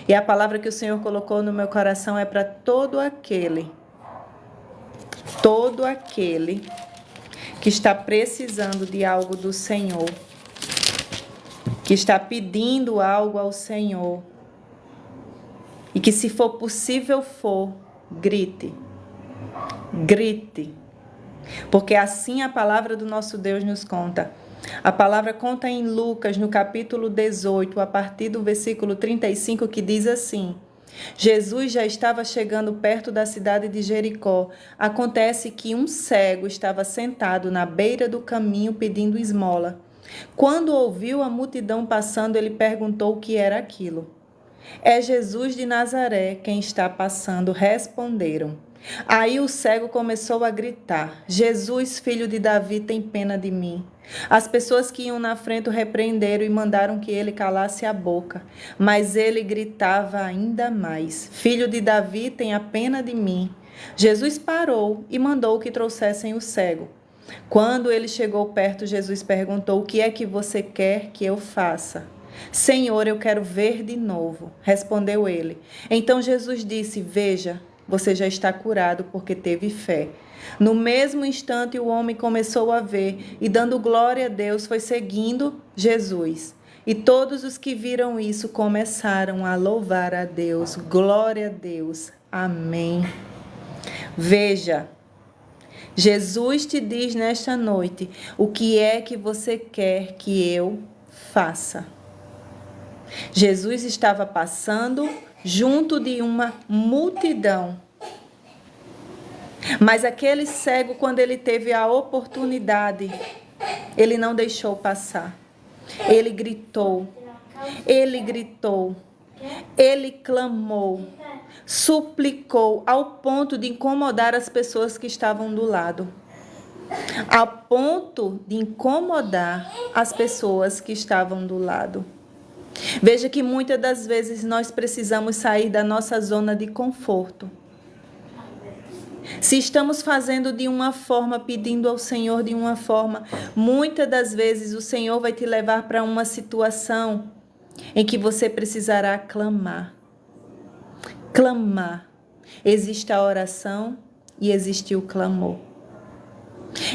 E a palavra que o Senhor colocou no meu coração é para todo aquele que está precisando de algo do Senhor, que está pedindo algo ao Senhor, e que, se for possível grite, grite, porque assim a palavra do nosso Deus nos conta. A palavra conta em Lucas, no capítulo 18, a partir do versículo 35, que diz assim: Jesus já estava chegando perto da cidade de Jericó. Acontece que um cego estava sentado na beira do caminho pedindo esmola. Quando ouviu a multidão passando, ele perguntou o que era aquilo. É Jesus de Nazaré quem está passando, responderam. Aí o cego começou a gritar: Jesus, filho de Davi, tem pena de mim. As pessoas que iam na frente o repreenderam e mandaram que ele calasse a boca. Mas ele gritava ainda mais: Filho de Davi, tenha pena de mim. Jesus parou e mandou que trouxessem o cego. Quando ele chegou perto, Jesus perguntou: O que é que você quer que eu faça? Senhor, eu quero ver de novo, respondeu ele. Então Jesus disse: Veja, você já está curado porque teve fé. No mesmo instante, o homem começou a ver e, dando glória a Deus, foi seguindo Jesus. E todos os que viram isso começaram a louvar a Deus. Glória a Deus. Amém. Veja, Jesus te diz nesta noite: o que é que você quer que eu faça? Jesus estava passando junto de uma multidão. Mas aquele cego, quando ele teve a oportunidade, ele não deixou passar. Ele gritou, ele clamou, suplicou, ao ponto de incomodar as pessoas que estavam do lado. Ao ponto de incomodar as pessoas que estavam do lado. Veja que muitas das vezes nós precisamos sair da nossa zona de conforto. Se estamos fazendo de uma forma, pedindo ao Senhor de uma forma, muitas das vezes o Senhor vai te levar para uma situação em que você precisará clamar. Clamar. Existe a oração e existe o clamor.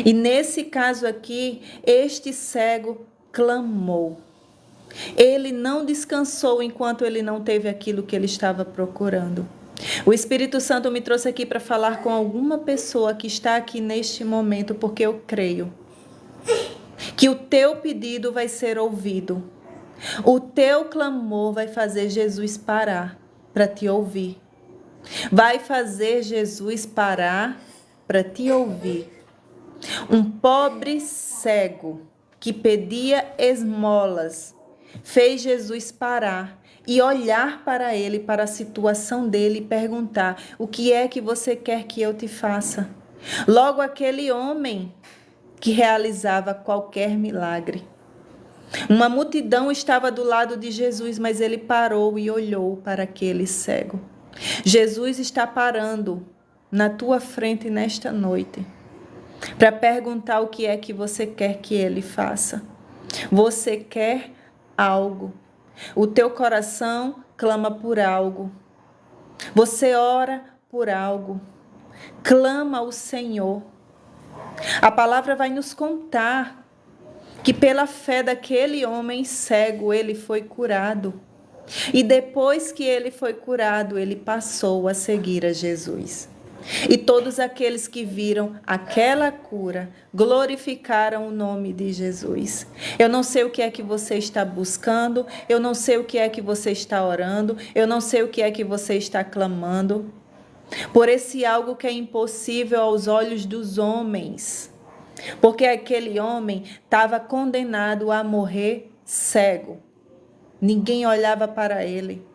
E nesse caso aqui, este cego clamou. Ele não descansou enquanto ele não teve aquilo que ele estava procurando. O Espírito Santo me trouxe aqui para falar com alguma pessoa que está aqui neste momento, porque eu creio que o teu pedido vai ser ouvido. O teu clamor vai fazer Jesus parar para te ouvir. Vai fazer Jesus parar para te ouvir. Um pobre cego que pedia esmolas fez Jesus parar e olhar para ele, para a situação dele e perguntar: o que é que você quer que eu te faça? Logo aquele homem que realizava qualquer milagre. Uma multidão estava do lado de Jesus, mas ele parou e olhou para aquele cego. Jesus está parando na tua frente nesta noite para perguntar o que é que você quer que ele faça. Você quer algo. O teu coração clama por algo. Você ora por algo. Clama ao Senhor. A palavra vai nos contar que pela fé daquele homem cego ele foi curado. E depois que ele foi curado, ele passou a seguir a Jesus. E todos aqueles que viram aquela cura glorificaram o nome de Jesus. Eu não sei o que é que você está buscando, eu não sei o que é que você está orando, eu não sei o que é que você está clamando por esse algo que é impossível aos olhos dos homens. Porque aquele homem estava condenado a morrer cego. Ninguém olhava para ele.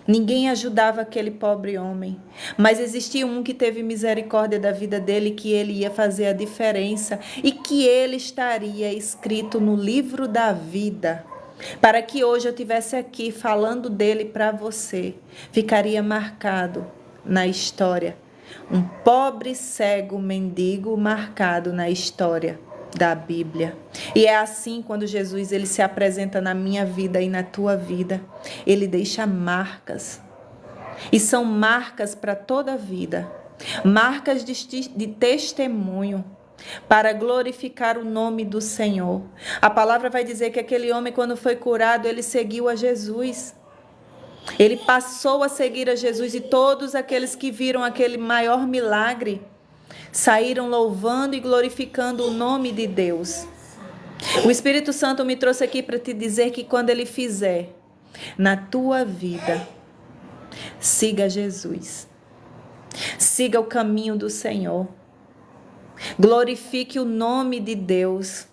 Ninguém ajudava aquele pobre homem, mas existia um que teve misericórdia da vida dele, que ele ia fazer a diferença e que ele estaria escrito no livro da vida, para que hoje eu estivesse aqui falando dele para você, ficaria marcado na história. Um pobre cego mendigo marcado na história da Bíblia. E é assim quando Jesus ele se apresenta na minha vida e na tua vida. Ele deixa marcas. E são marcas para toda a vida. Marcas de testemunho para glorificar o nome do Senhor. A palavra vai dizer que aquele homem, quando foi curado, ele seguiu a Jesus. Ele passou a seguir a Jesus e todos aqueles que viram aquele maior milagre saíram louvando e glorificando o nome de Deus. O Espírito Santo me trouxe aqui para te dizer que quando ele fizer na tua vida, siga Jesus. Siga o caminho do Senhor. Glorifique o nome de Deus.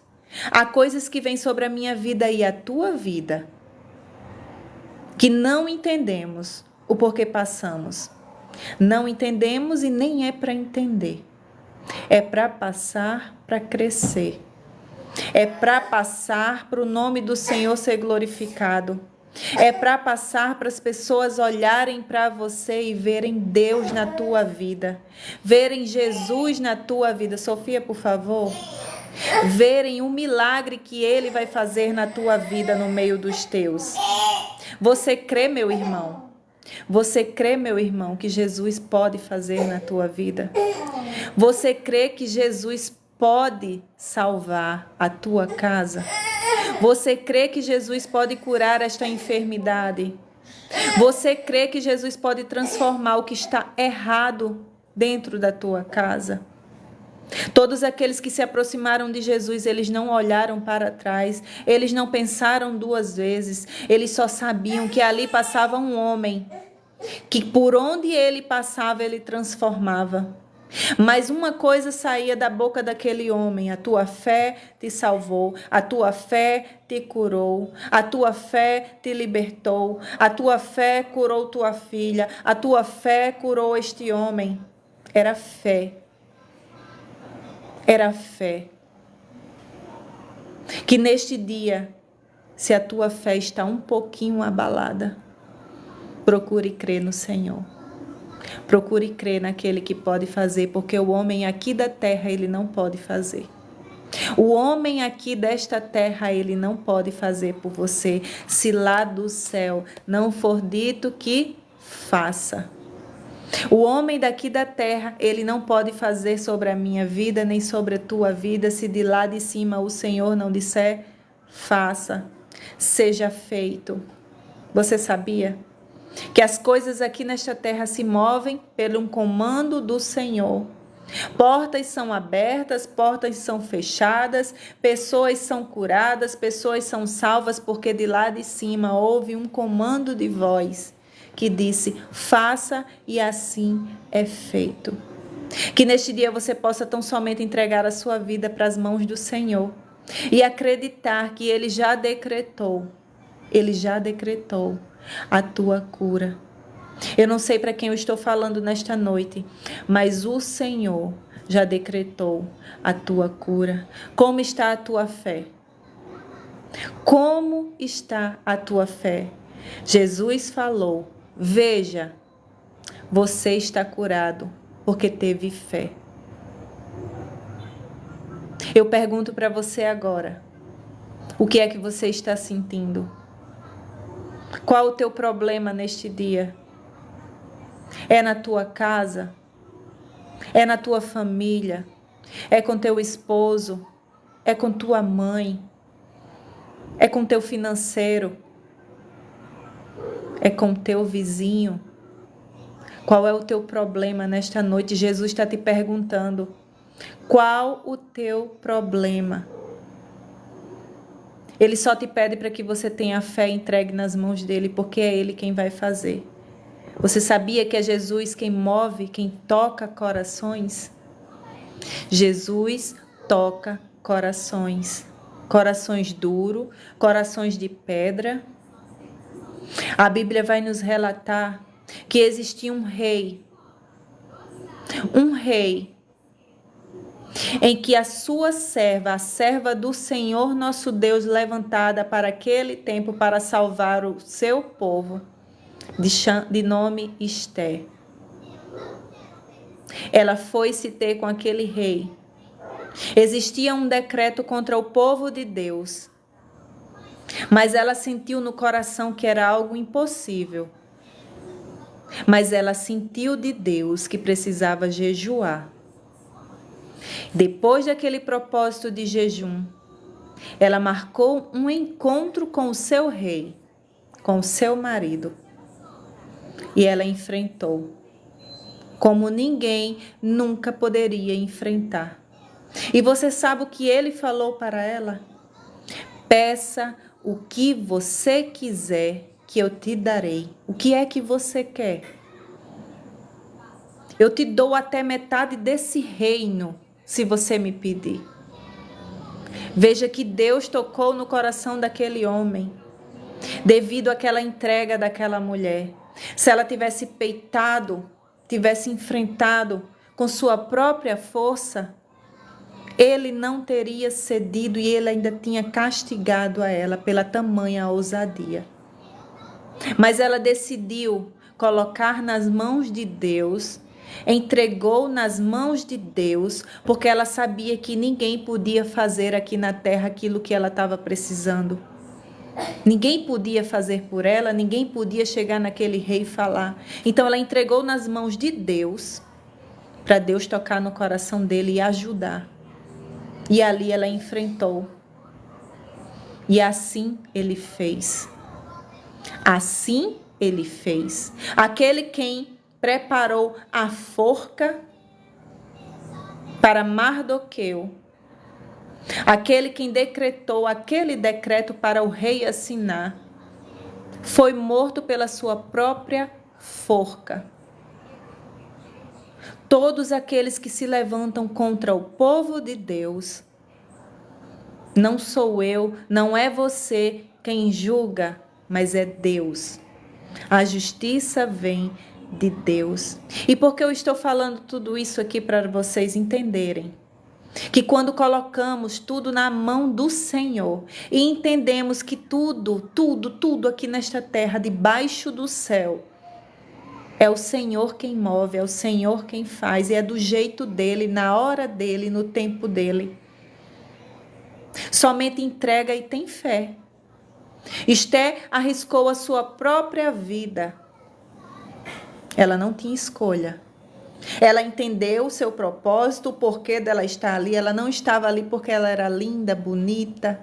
Há coisas que vêm sobre a minha vida e a tua vida que não entendemos o porquê passamos. Não entendemos e nem é para entender. É para passar, para crescer. É para passar para o nome do Senhor ser glorificado. É para passar para as pessoas olharem para você e verem Deus na tua vida. Verem Jesus na tua vida. Sofia, por favor. Verem o milagre que Ele vai fazer na tua vida no meio dos teus. Você crê, meu irmão? Você crê, meu irmão, que Jesus pode fazer na tua vida? Você crê que Jesus pode salvar a tua casa? Você crê que Jesus pode curar esta enfermidade? Você crê que Jesus pode transformar o que está errado dentro da tua casa? Todos aqueles que se aproximaram de Jesus, eles não olharam para trás, eles não pensaram duas vezes, eles só sabiam que ali passava um homem, que por onde ele passava, ele transformava. Mas uma coisa saía da boca daquele homem: a tua fé te salvou, a tua fé te curou, a tua fé te libertou, a tua fé curou tua filha, a tua fé curou este homem. Era fé. Era fé. Que neste dia, se a tua fé está um pouquinho abalada, procure crer no Senhor. Procure crer naquele que pode fazer, porque o homem aqui da terra, ele não pode fazer. O homem aqui desta terra, ele não pode fazer por você, se lá do céu não for dito que faça. O homem daqui da terra, ele não pode fazer sobre a minha vida, nem sobre a tua vida, se de lá de cima o Senhor não disser, faça, seja feito. Você sabia que as coisas aqui nesta terra se movem pelo um comando do Senhor? Portas são abertas, portas são fechadas, pessoas são curadas, pessoas são salvas, porque de lá de cima houve um comando de voz que disse, faça, e assim é feito. Que neste dia você possa tão somente entregar a sua vida para as mãos do Senhor e acreditar que Ele já decretou a tua cura. Eu não sei para quem eu estou falando nesta noite, mas o Senhor já decretou a tua cura. Como está a tua fé? Como está a tua fé? Jesus falou, veja, você está curado porque teve fé. Eu pergunto para você agora, o que é que você está sentindo? Qual o teu problema neste dia? É na tua casa? É na tua família? É com teu esposo? É com tua mãe? É com teu financeiro? É com teu vizinho? Qual é o teu problema nesta noite? Jesus está te perguntando. Qual o teu problema? Ele só te pede para que você tenha fé entregue nas mãos dele, porque é ele quem vai fazer. Você sabia que é Jesus quem move, quem toca corações? Jesus toca corações. Corações duros, corações de pedra. A Bíblia vai nos relatar que existia um rei em que a sua serva, a serva do Senhor nosso Deus, levantada para aquele tempo para salvar o seu povo, de nome Esther. Ela foi se ter com aquele rei Existia um decreto contra o povo de Deus, mas ela sentiu no coração que era algo impossível. Mas ela sentiu de Deus que precisava jejuar. Depois daquele propósito de jejum, ela marcou um encontro com o seu rei, com o seu marido. E ela enfrentou, como ninguém nunca poderia enfrentar. E você sabe o que ele falou para ela? Peça o que você quiser, que eu te darei. O que é que você quer? Eu te dou até metade desse reino, se você me pedir. Veja que Deus tocou no coração daquele homem, devido àquela entrega daquela mulher. Se ela tivesse peitado, tivesse enfrentado com sua própria força, ele não teria cedido e ele ainda tinha castigado a ela pela tamanha ousadia. Mas ela decidiu colocar nas mãos de Deus, entregou nas mãos de Deus, porque ela sabia que ninguém podia fazer aqui na terra aquilo que ela estava precisando. Ninguém podia fazer por ela, ninguém podia chegar naquele rei e falar. Então ela entregou nas mãos de Deus, para Deus tocar no coração dele e ajudar. E ali ela enfrentou. E assim ele fez. Assim ele fez. Aquele quem preparou a forca para Mardoqueu, aquele quem decretou aquele decreto para o rei assinar, foi morto pela sua própria forca. Todos aqueles que se levantam contra o povo de Deus, não sou eu, não é você quem julga, mas é Deus. A justiça vem de Deus. E por que eu estou falando tudo isso aqui para vocês entenderem? Que quando colocamos tudo na mão do Senhor e entendemos que tudo aqui nesta terra, debaixo do céu, é o Senhor quem move, é o Senhor quem faz, e é do jeito dele, na hora dele, no tempo dele. Somente entrega e tem fé. Esther arriscou a sua própria vida. Ela não tinha escolha. Ela entendeu o seu propósito, o porquê dela estar ali. Ela não estava ali porque ela era linda, bonita.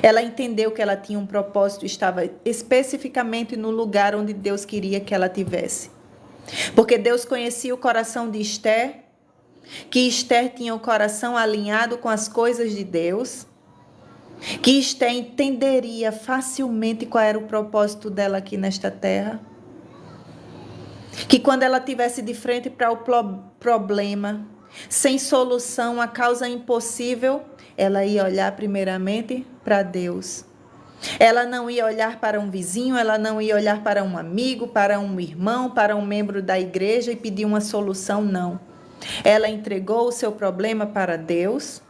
Ela entendeu que ela tinha um propósito, estava especificamente no lugar onde Deus queria que ela tivesse. Porque Deus conhecia o coração de Esther, que Esther tinha o coração alinhado com as coisas de Deus, que Esther entenderia facilmente qual era o propósito dela aqui nesta terra. Que quando ela tivesse de frente para o problema, sem solução, a causa impossível, ela ia olhar primeiramente para Deus. Ela não ia olhar para um vizinho, ela não ia olhar para um amigo, para um irmão, para um membro da igreja e pedir uma solução, não. Ela entregou o seu problema para Deus,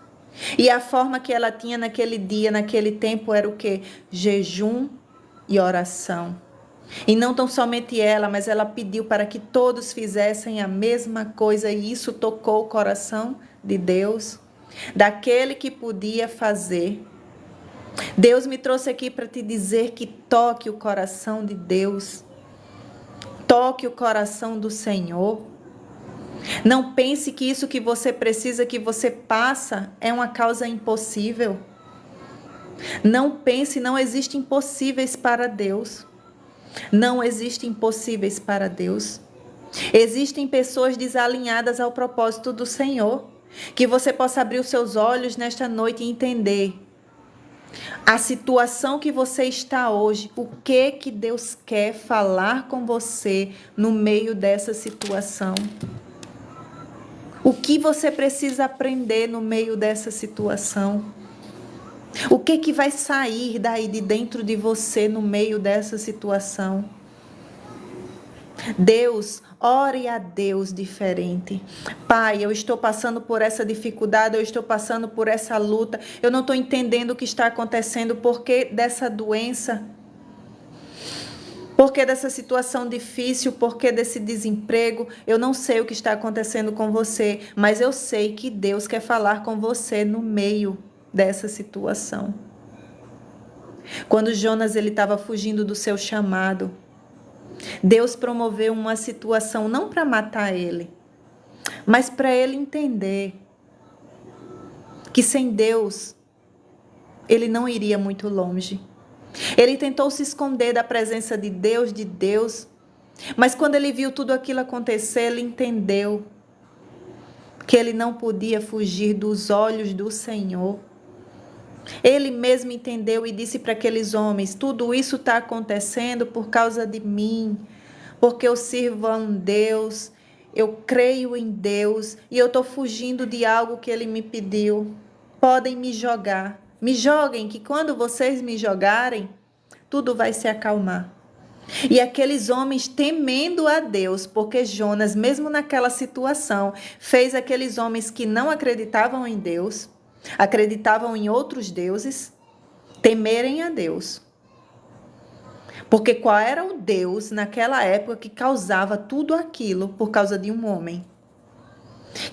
e a forma que ela tinha naquele dia, naquele tempo, era o quê? Jejum e oração. E não tão somente ela, mas ela pediu para que todos fizessem a mesma coisa, e isso tocou o coração de Deus, daquele que podia fazer. Deus me trouxe aqui para te dizer que toque o coração de Deus, toque o coração do Senhor. Não pense que isso que você precisa, que você passa, é uma causa impossível. Não pense, não existe impossíveis para Deus. Não existem impossíveis para Deus. Existem pessoas desalinhadas ao propósito do Senhor. Que você possa abrir os seus olhos nesta noite e entender a situação que você está hoje, o que Deus quer falar com você no meio dessa situação. O que você precisa aprender no meio dessa situação? O que vai sair daí de dentro de você no meio dessa situação? Deus, ore a Deus diferente. Pai, eu estou passando por essa dificuldade, eu estou passando por essa luta, eu não estou entendendo o que está acontecendo, por que dessa doença? Por que dessa situação difícil? Por que desse desemprego? Eu não sei o que está acontecendo com você, mas eu sei que Deus quer falar com você no meio dessa situação. Quando Jonas ele estava fugindo do seu chamado, Deus promoveu uma situação não para matar ele, mas para ele entender que sem Deus ele não iria muito longe. Ele tentou se esconder da presença de Deus, mas quando ele viu tudo aquilo acontecer, ele entendeu que ele não podia fugir dos olhos do Senhor. Ele mesmo entendeu e disse para aqueles homens: tudo isso está acontecendo por causa de mim, porque eu sirvo a um Deus, eu creio em Deus e eu estou fugindo de algo que Ele me pediu. Podem me jogar, me joguem, que quando vocês me jogarem, tudo vai se acalmar. E aqueles homens temendo a Deus, porque Jonas, mesmo naquela situação, fez aqueles homens que não acreditavam em Deus, acreditavam em outros deuses, temerem a Deus. Porque qual era o Deus naquela época que causava tudo aquilo por causa de um homem?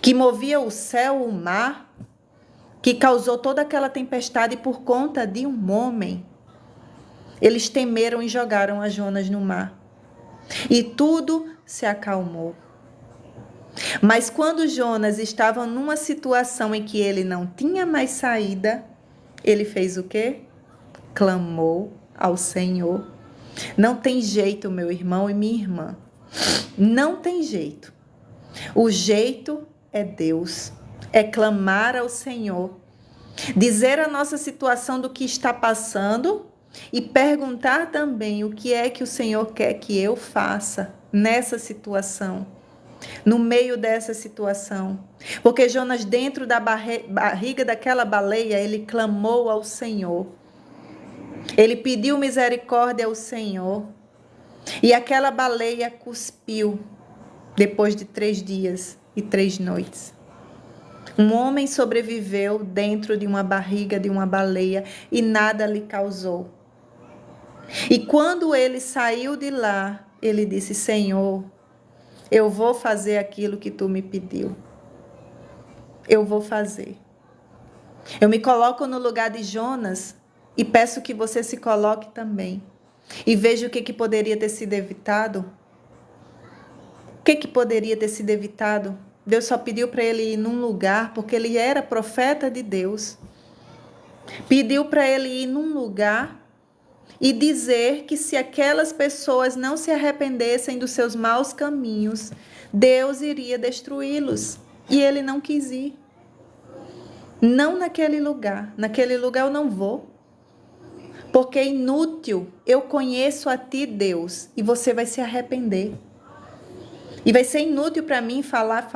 Que movia o céu, o mar, que causou toda aquela tempestade por conta de um homem. Eles temeram e jogaram a Jonas no mar. E tudo se acalmou. Mas quando Jonas estava numa situação em que ele não tinha mais saída, ele fez o quê? Clamou ao Senhor. Não tem jeito, meu irmão e minha irmã. Não tem jeito. O jeito é Deus. É clamar ao Senhor. Dizer a nossa situação do que está passando e perguntar também o que é que o Senhor quer que eu faça nessa situação. No meio dessa situação. Porque Jonas, dentro da barriga daquela baleia, ele clamou ao Senhor. Ele pediu misericórdia ao Senhor. E aquela baleia cuspiu depois de 3 dias e 3 noites. Um homem sobreviveu dentro de uma barriga de uma baleia e nada lhe causou. E quando ele saiu de lá, ele disse: Senhor, eu vou fazer aquilo que tu me pediu. Eu vou fazer. Eu me coloco no lugar de Jonas e peço que você se coloque também. E veja o que poderia ter sido evitado. O que poderia ter sido evitado? Deus só pediu para ele ir num lugar porque ele era profeta de Deus. Pediu para ele ir num lugar e dizer que se aquelas pessoas não se arrependessem dos seus maus caminhos, Deus iria destruí-los. E ele não quis ir. Não naquele lugar. Naquele lugar eu não vou. Porque é inútil. Eu conheço a ti, Deus, e você vai se arrepender. E vai ser inútil para mim falar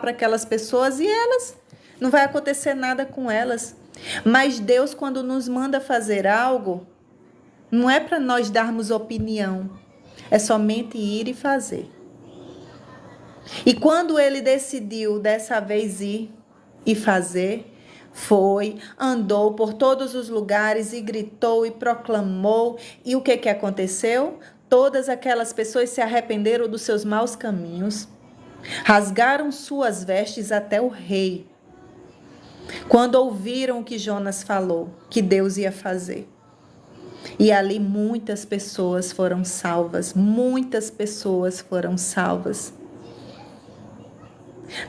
para aquelas pessoas e elas. Não vai acontecer nada com elas. Mas Deus, quando nos manda fazer algo, não é para nós darmos opinião. É somente ir e fazer. E quando ele decidiu dessa vez ir e fazer, andou por todos os lugares e gritou e proclamou. E o que aconteceu? Todas aquelas pessoas se arrependeram dos seus maus caminhos, rasgaram suas vestes até o rei, quando ouviram o que Jonas falou, que Deus ia fazer. E ali muitas pessoas foram salvas, muitas pessoas foram salvas.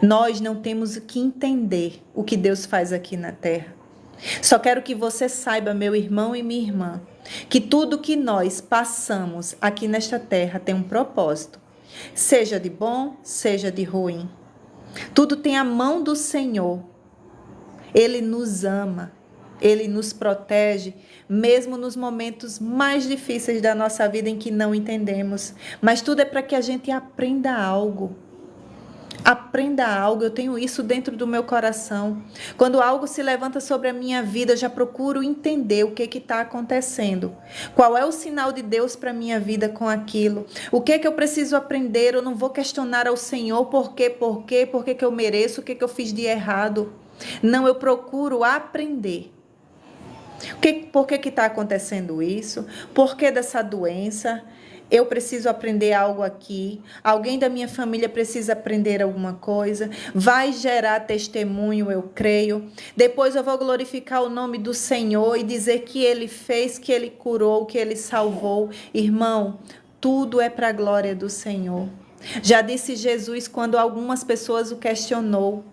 Nós não temos que entender o que Deus faz aqui na terra. Só quero que você saiba, meu irmão e minha irmã, que tudo que nós passamos aqui nesta terra tem um propósito. Seja de bom, seja de ruim. Tudo tem a mão do Senhor. Ele nos ama, Ele nos protege, mesmo nos momentos mais difíceis da nossa vida em que não entendemos. Mas tudo é para que a gente aprenda algo. Aprenda algo, eu tenho isso dentro do meu coração. Quando algo se levanta sobre a minha vida, eu já procuro entender o que está acontecendo. Qual é o sinal de Deus para a minha vida com aquilo? O que eu preciso aprender? Eu não vou questionar ao Senhor por que eu mereço, o que eu fiz de errado. Não, eu procuro aprender. Por que está acontecendo isso? Por que dessa doença? Eu preciso aprender algo aqui, alguém da minha família precisa aprender alguma coisa, vai gerar testemunho, eu creio. Depois eu vou glorificar o nome do Senhor e dizer que Ele fez, que Ele curou, que Ele salvou. Irmão, tudo é para a glória do Senhor. Já disse Jesus quando algumas pessoas o questionou.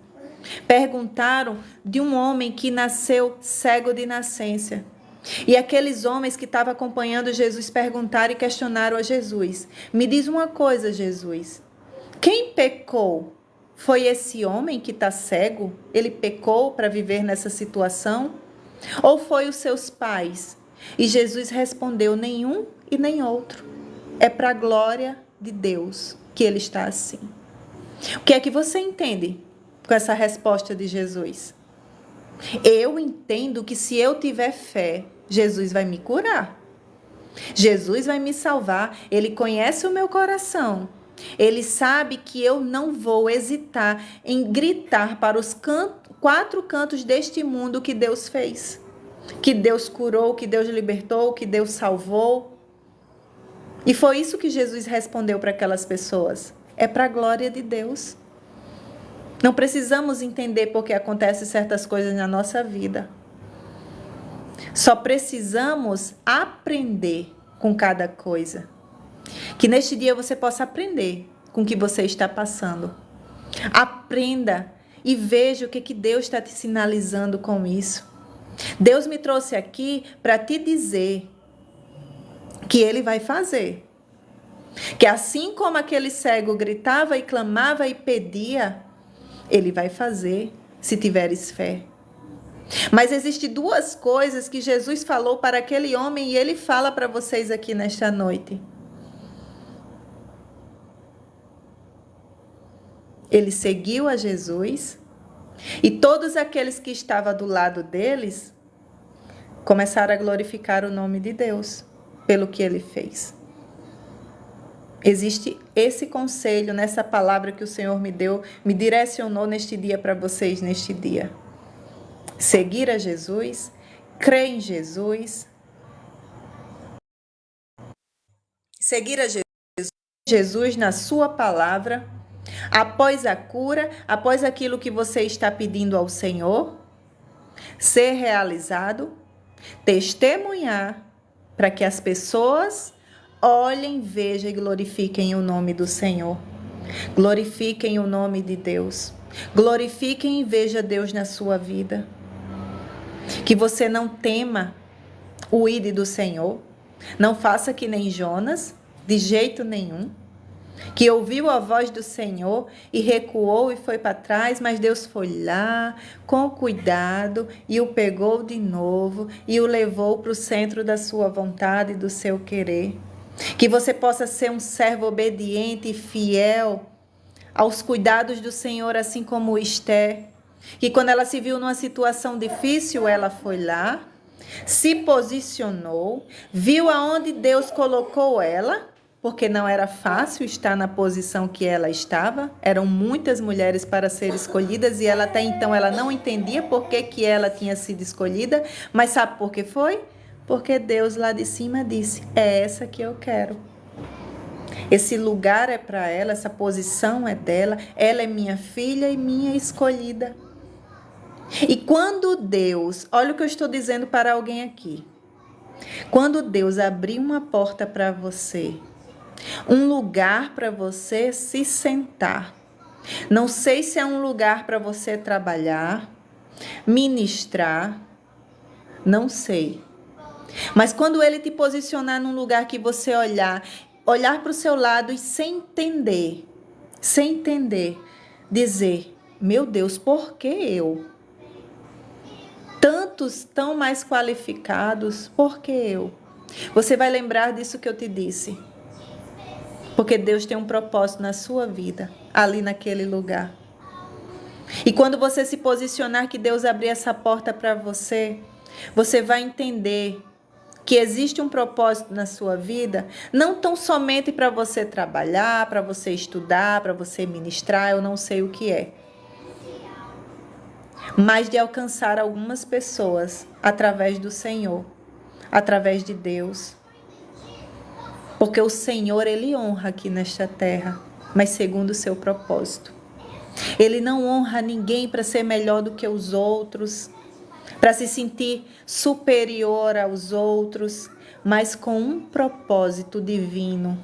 Perguntaram de um homem que nasceu cego de nascença. E aqueles homens que estavam acompanhando Jesus perguntaram e questionaram a Jesus. Me diz uma coisa, Jesus. Quem pecou? Foi esse homem que está cego? Ele pecou para viver nessa situação? Ou foi os seus pais? E Jesus respondeu, nenhum e nem outro. É para a glória de Deus que ele está assim. O que é que você entende com essa resposta de Jesus? Eu entendo que se eu tiver fé, Jesus vai me curar. Jesus vai me salvar. Ele conhece o meu coração. Ele sabe que eu não vou hesitar em gritar para os quatro cantos deste mundo que Deus fez. Que Deus curou, que Deus libertou, que Deus salvou. E foi isso que Jesus respondeu para aquelas pessoas. É para a glória de Deus. Não precisamos entender por que acontecem certas coisas na nossa vida. Só precisamos aprender com cada coisa. Que neste dia você possa aprender com o que você está passando. Aprenda e veja o que Deus está te sinalizando com isso. Deus me trouxe aqui para te dizer que Ele vai fazer. Que assim como aquele cego gritava e clamava e pedia, Ele vai fazer se tiveres fé. Mas existem duas coisas que Jesus falou para aquele homem e Ele fala para vocês aqui nesta noite. Ele seguiu a Jesus e todos aqueles que estavam do lado deles começaram a glorificar o nome de Deus pelo que Ele fez. Existe esse conselho nessa palavra que o Senhor me deu, me direcionou neste dia para vocês neste dia. Seguir a Jesus, crer em Jesus, seguir a Jesus na sua palavra, após a cura, após aquilo que você está pedindo ao Senhor, ser realizado, testemunhar para que as pessoas olhem, vejam e glorifiquem o nome do Senhor. Glorifiquem o nome de Deus. Glorifiquem e vejam Deus na sua vida. Que você não tema o ide do Senhor. Não faça que nem Jonas, de jeito nenhum. Que ouviu a voz do Senhor e recuou e foi para trás, mas Deus foi lá com cuidado e o pegou de novo e o levou para o centro da sua vontade e do seu querer. Que você possa ser um servo obediente e fiel aos cuidados do Senhor, assim como Esther. Que quando ela se viu numa situação difícil, ela foi lá, se posicionou, viu aonde Deus colocou ela, porque não era fácil estar na posição que ela estava. Eram muitas mulheres para ser escolhidas e ela até então ela não entendia por que ela tinha sido escolhida, mas sabe por que foi? Porque Deus lá de cima disse, é essa que eu quero. Esse lugar é para ela, essa posição é dela, ela é minha filha e minha escolhida. E quando Deus, olha o que eu estou dizendo para alguém aqui. Quando Deus abrir uma porta para você, um lugar para você se sentar. Não sei se é um lugar para você trabalhar, ministrar, não sei. Mas quando Ele te posicionar num lugar que você olhar para o seu lado e sem entender, dizer, meu Deus, por que eu? Tantos tão mais qualificados, por que eu? Você vai lembrar disso que eu te disse. Porque Deus tem um propósito na sua vida, ali naquele lugar. E quando você se posicionar que Deus abrir essa porta para você, você vai entender que existe um propósito na sua vida, não tão somente para você trabalhar, para você estudar, para você ministrar, eu não sei o que é. Mas de alcançar algumas pessoas através do Senhor, através de Deus. Porque o Senhor, Ele honra aqui nesta terra, mas segundo o seu propósito. Ele não honra ninguém para ser melhor do que os outros, para se sentir superior aos outros, mas com um propósito divino.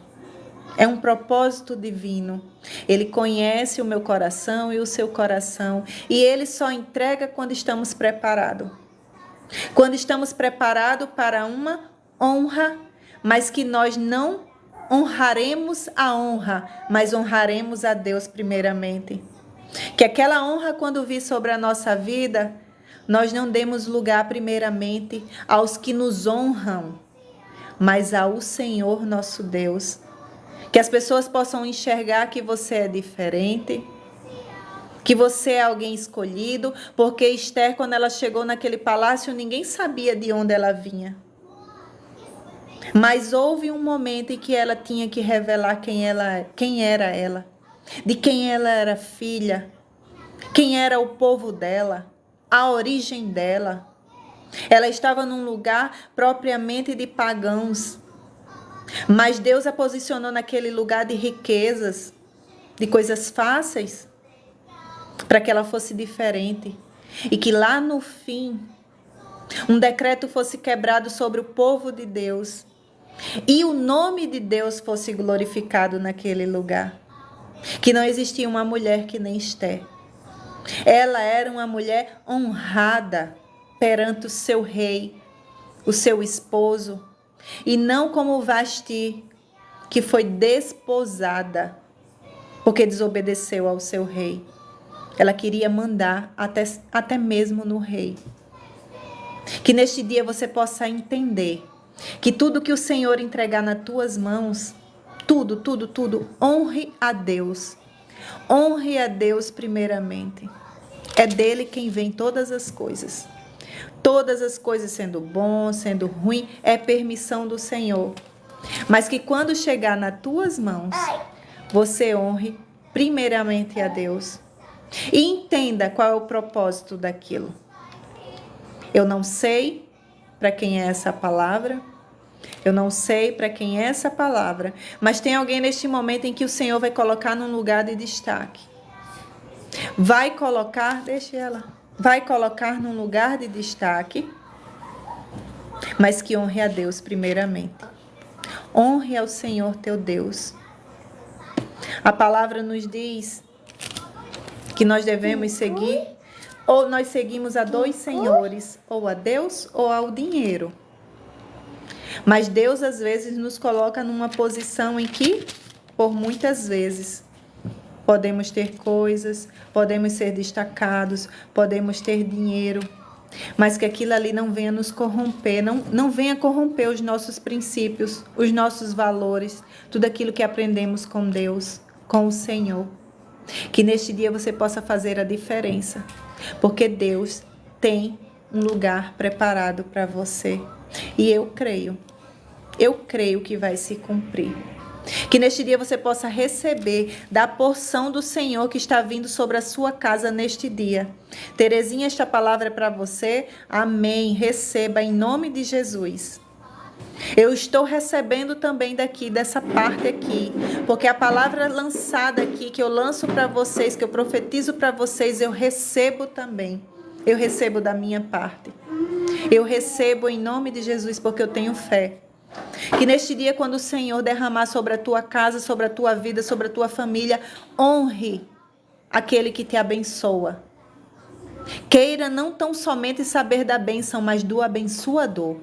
É um propósito divino. Ele conhece o meu coração e o seu coração, e Ele só entrega quando estamos preparados. Quando estamos preparados para uma honra, mas que nós não honraremos a honra, mas honraremos a Deus primeiramente. Que aquela honra, quando vir sobre a nossa vida, nós não demos lugar primeiramente aos que nos honram, mas ao Senhor nosso Deus. Que as pessoas possam enxergar que você é diferente, que você é alguém escolhido, porque Esther, quando ela chegou naquele palácio, ninguém sabia de onde ela vinha. Mas houve um momento em que ela tinha que revelar quem era ela, de quem ela era filha, quem era o povo dela, a origem dela. Ela estava num lugar propriamente de pagãos, mas Deus a posicionou naquele lugar de riquezas, de coisas fáceis, para que ela fosse diferente. E que lá no fim, um decreto fosse quebrado sobre o povo de Deus. E o nome de Deus fosse glorificado naquele lugar. Que não existia uma mulher que nem Esther. Ela era uma mulher honrada perante o seu rei, o seu esposo. E não como Vasti, que foi desposada, porque desobedeceu ao seu rei. Ela queria mandar até mesmo no rei. Que neste dia você possa entender que tudo que o Senhor entregar nas tuas mãos, tudo, honre a Deus. Honre a Deus primeiramente. É dele quem vem todas as coisas. Todas as coisas, sendo bom, sendo ruim, é permissão do Senhor. Mas que quando chegar nas tuas mãos, você honre primeiramente a Deus. E entenda qual é o propósito daquilo. Eu não sei para quem é essa palavra. Eu não sei para quem é essa palavra. Mas tem alguém neste momento em que o Senhor vai colocar num lugar de destaque. Vai colocar num lugar de destaque, mas que honre a Deus primeiramente. Honre ao Senhor teu Deus. A palavra nos diz que nós devemos seguir, ou nós seguimos a dois senhores, ou a Deus ou ao dinheiro. Mas Deus às vezes nos coloca numa posição em que, por muitas vezes, podemos ter coisas, podemos ser destacados, podemos ter dinheiro, mas que aquilo ali não venha nos corromper, não venha corromper os nossos princípios, os nossos valores, tudo aquilo que aprendemos com Deus, com o Senhor. Que neste dia você possa fazer a diferença, porque Deus tem um lugar preparado para você. E eu creio que vai se cumprir. Que neste dia você possa receber da porção do Senhor que está vindo sobre a sua casa neste dia. Terezinha, esta palavra é para você. Amém. Receba em nome de Jesus. Eu estou recebendo também daqui, dessa parte aqui, porque a palavra lançada aqui, que eu lanço para vocês, que eu profetizo para vocês, eu recebo também. Eu recebo da minha parte. Eu recebo em nome de Jesus, porque eu tenho fé. Que neste dia, quando o Senhor derramar sobre a tua casa, sobre a tua vida, sobre a tua família, honre aquele que te abençoa. Queira não tão somente saber da bênção, mas do abençoador.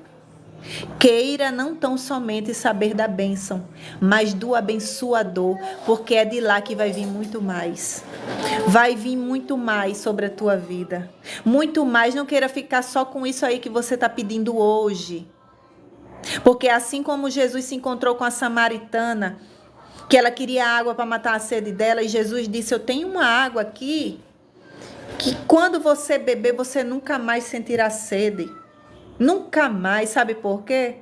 Queira não tão somente saber da bênção, mas do abençoador, porque é de lá que vai vir muito mais. Vai vir muito mais sobre a tua vida. Muito mais. Não queira ficar só com isso aí que você está pedindo hoje. Porque assim como Jesus se encontrou com a samaritana, que ela queria água para matar a sede dela, e Jesus disse: eu tenho uma água aqui, que quando você beber, você nunca mais sentirá sede. Nunca mais. Sabe por quê?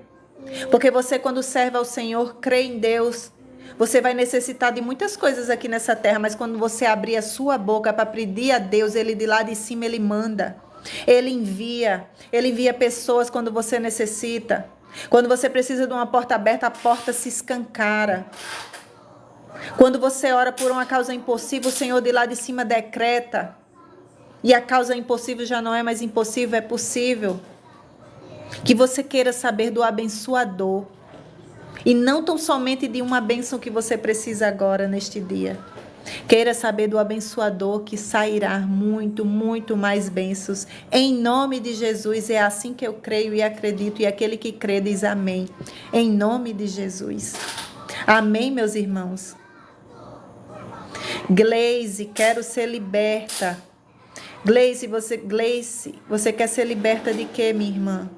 Porque você, quando serve ao Senhor, crê em Deus, você vai necessitar de muitas coisas aqui nessa terra, mas quando você abrir a sua boca para pedir a Deus, Ele de lá de cima, Ele manda. Ele envia pessoas quando você necessita. Quando você precisa de uma porta aberta, a porta se escancara. Quando você ora por uma causa impossível, o Senhor de lá de cima decreta. E a causa impossível já não é mais impossível, é possível. Que você queira saber do abençoador. E não tão somente de uma bênção que você precisa agora, neste dia. Queira saber do abençoador que sairá muito, muito mais bênçãos. Em nome de Jesus, é assim que eu creio e acredito. E aquele que crê diz amém. Em nome de Jesus. Amém, meus irmãos. Gleice, quero ser liberta. Gleice, você quer ser liberta de quê, minha irmã?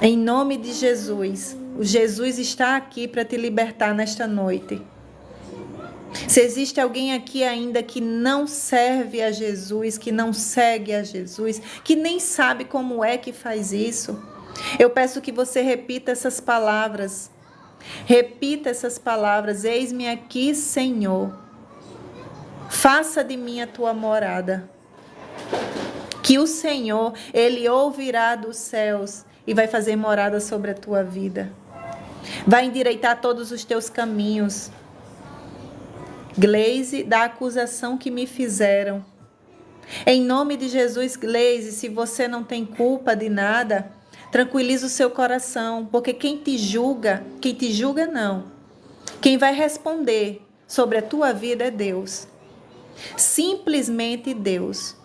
Em nome de Jesus. O Jesus está aqui para te libertar nesta noite. Se existe alguém aqui ainda que não serve a Jesus, que não segue a Jesus, que nem sabe como é que faz isso, eu peço que você repita essas palavras. Repita essas palavras. Eis-me aqui, Senhor. Faça de mim a tua morada. Que o Senhor, Ele ouvirá dos céus e vai fazer morada sobre a tua vida. Vai endireitar todos os teus caminhos. Gleice, da acusação que me fizeram. Em nome de Jesus, Gleice, se você não tem culpa de nada, tranquiliza o seu coração, porque quem te julga não. Quem vai responder sobre a tua vida é Deus. Simplesmente Deus.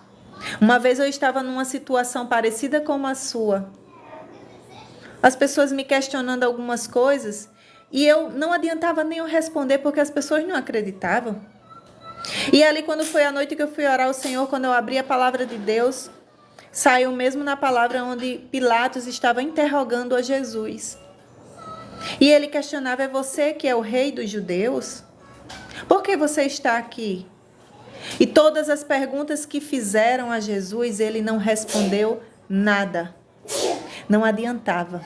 Uma vez eu estava numa situação parecida com a sua. As pessoas me questionando algumas coisas e eu não adiantava nem eu responder porque as pessoas não acreditavam. E ali quando foi a noite que eu fui orar ao Senhor, quando eu abri a palavra de Deus, saiu mesmo na palavra onde Pilatos estava interrogando a Jesus. E ele questionava: é você que é o rei dos judeus? Por que você está aqui? E todas as perguntas que fizeram a Jesus, ele não respondeu nada. Não adiantava.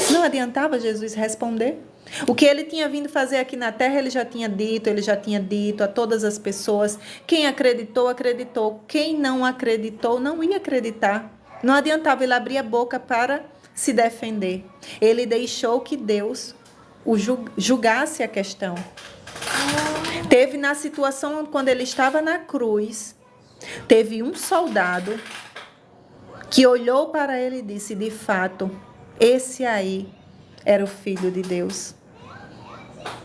Não adiantava Jesus responder. O que ele tinha vindo fazer aqui na terra, ele já tinha dito a todas as pessoas. Quem acreditou, acreditou. Quem não acreditou, não ia acreditar. Não adiantava ele abrir a boca para se defender. Ele deixou que Deus o julgasse a questão. Teve na situação quando ele estava na cruz, teve um soldado que olhou para ele e disse: de fato, esse aí era o Filho de Deus.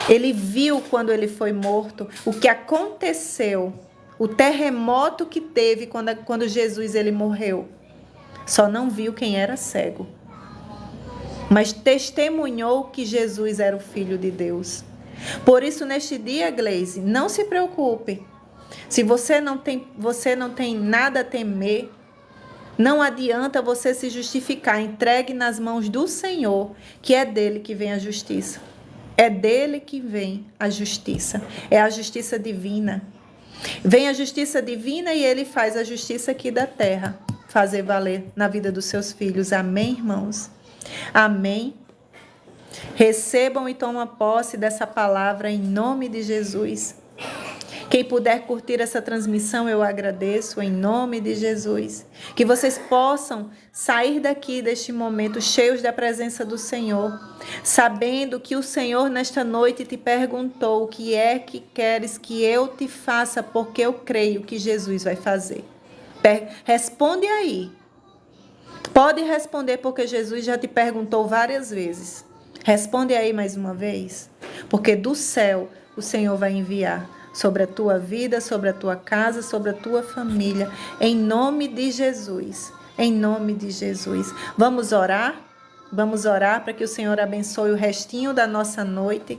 Ele viu quando ele foi morto o que aconteceu, o terremoto que teve quando Jesus ele morreu. Só não viu quem era cego, mas testemunhou que Jesus era o Filho de Deus. Por isso, neste dia, Gleice, não se preocupe. Se você não tem nada a temer, não adianta você se justificar. Entregue nas mãos do Senhor, que é dele que vem a justiça. É dele que vem a justiça. É a justiça divina. Vem a justiça divina e ele faz a justiça aqui da terra fazer valer na vida dos seus filhos. Amém, irmãos? Amém. Recebam e tomem posse dessa palavra em nome de Jesus. Quem puder curtir essa transmissão, eu agradeço em nome de Jesus. Que vocês possam sair daqui deste momento cheios da presença do Senhor, sabendo que o Senhor nesta noite te perguntou: o que é que queres que eu te faça, porque eu creio que Jesus vai fazer. Responde aí. Pode responder, porque Jesus já te perguntou várias vezes. Responde aí mais uma vez, porque do céu o Senhor vai enviar sobre a tua vida, sobre a tua casa, sobre a tua família, em nome de Jesus, em nome de Jesus. Vamos orar para que o Senhor abençoe o restinho da nossa noite,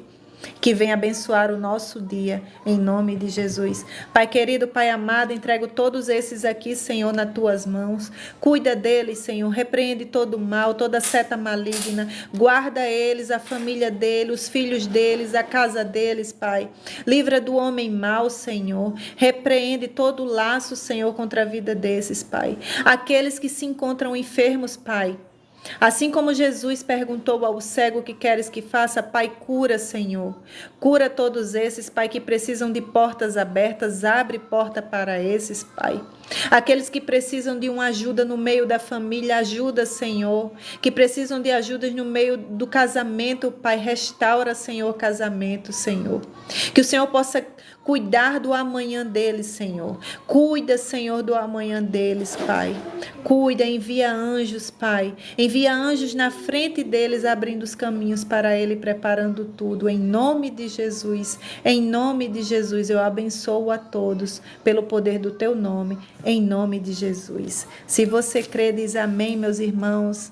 que venha abençoar o nosso dia, em nome de Jesus. Pai querido, Pai amado, entrego todos esses aqui, Senhor, nas tuas mãos. Cuida deles, Senhor, repreende todo o mal, toda seta maligna. Guarda eles, a família deles, os filhos deles, a casa deles, Pai. Livra do homem mau, Senhor. Repreende todo o laço, Senhor, contra a vida desses, Pai. Aqueles que se encontram enfermos, Pai. Assim como Jesus perguntou ao cego o que queres que faça, Pai, cura, Senhor. Cura todos esses, Pai, que precisam de portas abertas, abre porta para esses, Pai. Aqueles que precisam de uma ajuda no meio da família, ajuda, Senhor. Que precisam de ajudas no meio do casamento, Pai, restaura, Senhor, o casamento, Senhor. Que o Senhor possa cuidar do amanhã deles, Senhor. Cuida, Senhor, do amanhã deles, Pai. Cuida, envia anjos, Pai. Envia anjos na frente deles, abrindo os caminhos para ele, preparando tudo. Em nome de Jesus, eu abençoo a todos pelo poder do teu nome, em nome de Jesus. Se você crê, diz amém, meus irmãos.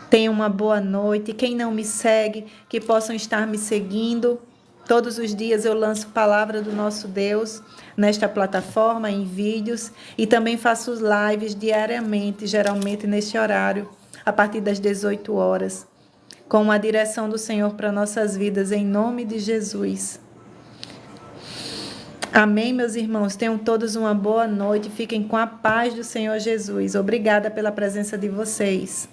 Tenha uma boa noite. Quem não me segue, que possam estar me seguindo. Todos os dias eu lanço palavra do nosso Deus nesta plataforma, em vídeos, e também faço os lives diariamente, geralmente neste horário, a partir das 18 horas, com a direção do Senhor para nossas vidas, em nome de Jesus. Amém, meus irmãos? Tenham todos uma boa noite, fiquem com a paz do Senhor Jesus. Obrigada pela presença de vocês.